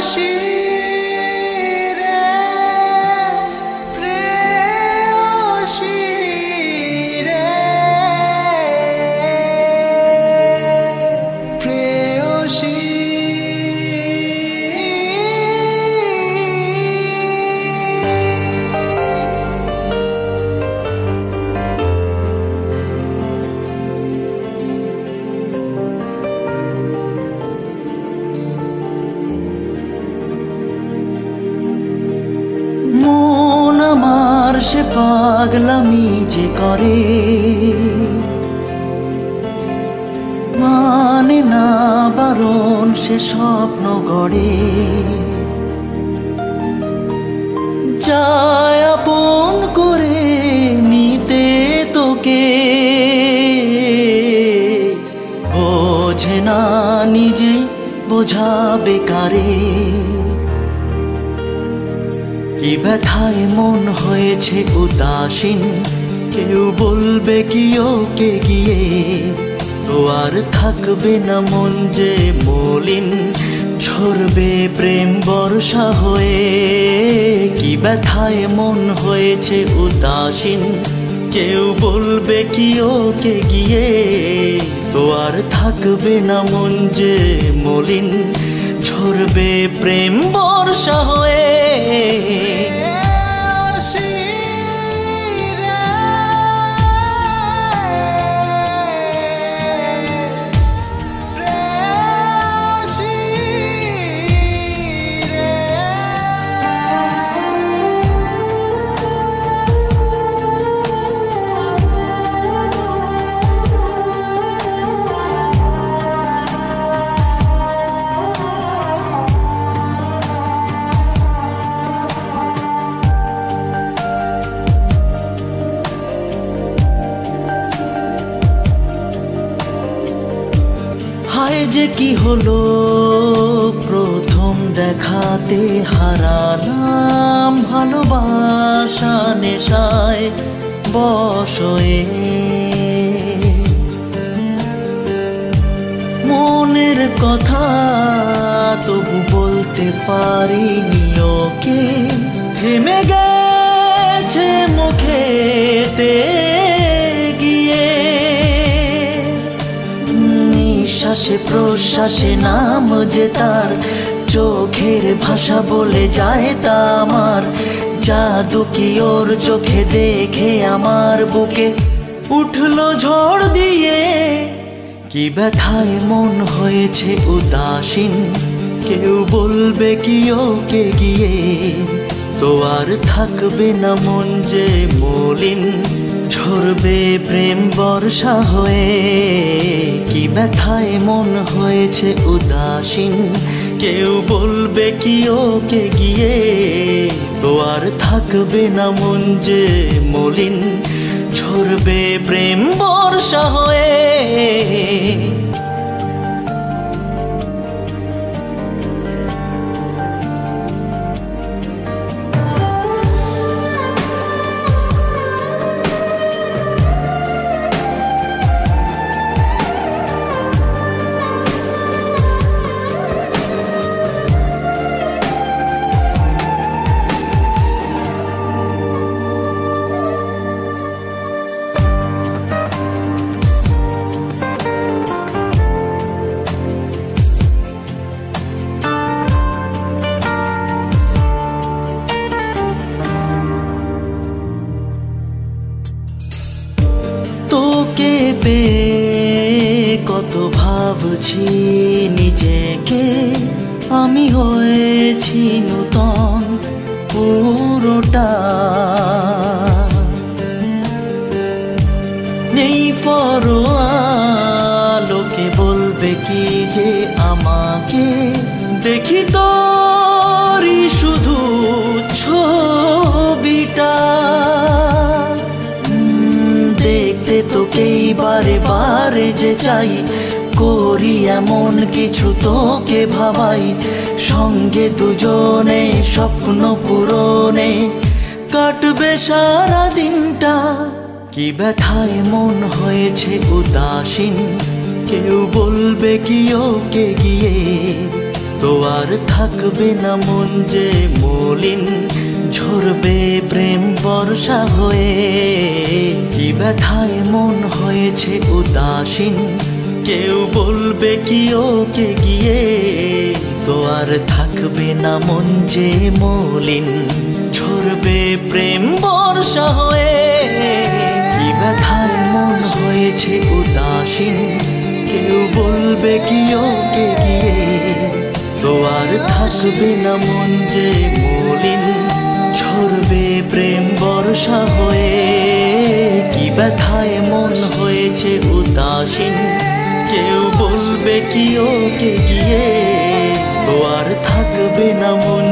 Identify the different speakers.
Speaker 1: সে পাগলামি যে করে মানে না বারণ সে স্বপ্ন গড়ে যায় আপন করে নিতে তোকে বোঝে না নিজে বোঝাবে কারে কি ব্যথায় মন হয়েছে উদাসীন কেউ বলবে কি ওকে গিয়ে তো আর থাকবে না মন যে মলিন ঝরবে প্রেম বর্ষা হয়ে কি ব্যথায় মন হয়েছে উদাসীন কেউ বলবে কি ওকে গিয়ে তো আর থাকবে না মন যে মলিন ঝরবে প্রেম বর্ষা হয়ে হায় যে কি হলো প্রথম দেখাতে হারালাম ভালোবাসা নেশায় বশয়ে মনের কথা তবু বলতে পারিনি ওকে থেমে গেছে মুখেতে গিয়ে নিঃশ্বাসে প্রশ্বাসে নাম যে তার চোখের ভাষা বলে যায় তা আমার জাদু কি ওর চোখে দেখে আমার বুকে উঠলো ঝড় দিয়ে কি ব্যথায় মন হয়েছে উদাসীন কেউ বলবে কি ওকে গিয়ে তো আর থাকবে না মন যে মলিন ঝরবে প্রেম বর্ষা হয়ে কি ব্যথায় মন হয়েছে উদাসীন কেউ বলবে কি ওকে গিয়ে তো আর থাকবে না মন যে মলিন ঝরবে প্রেম বর্ষা হয়ে তোকে পেয়ে কত ভাবছি নিজেকে আমি হয়েছি নূতন পুরোটা নেই পরোয়া লোকে বলবে কি যে আমাকে দেখি তোরই শুধু ছবিটা দেখতে তোকেই বারে বারে যে চাই করি এমন কিছু তোকে ভাবাই সঙ্গে দুজনে স্বপ্ন পূরণে কাটবে সারা দিনটা কি ব্যথায় মন হয়েছে উদাসীন কেউ বলবে কি ওকে গিয়ে তো আর থাকবে না মন যে মলিন, ঝরবে প্রেম বর্ষা হয়ে। কি ব্যথায় মন হয়েছে উদাসীন, কেউ বলবে কি ওকে গিয়ে। তো আর থাকবে না মন যে মলিন, ঝরবে প্রেম বর্ষা হয়ে। কি ব্যথায় মন হয়েছে উদাসীন, কেউ বলবে কি ওকে গিয়ে। তো আর থাকবে না মন যে মলিন, ঝরবে প্রেম বর্ষা হয়ে। কি ব্যথায় মন হয়েছে উদাসীন, কেউ বলবে কি ওকে গিয়ে। তো আর থাকবে না মন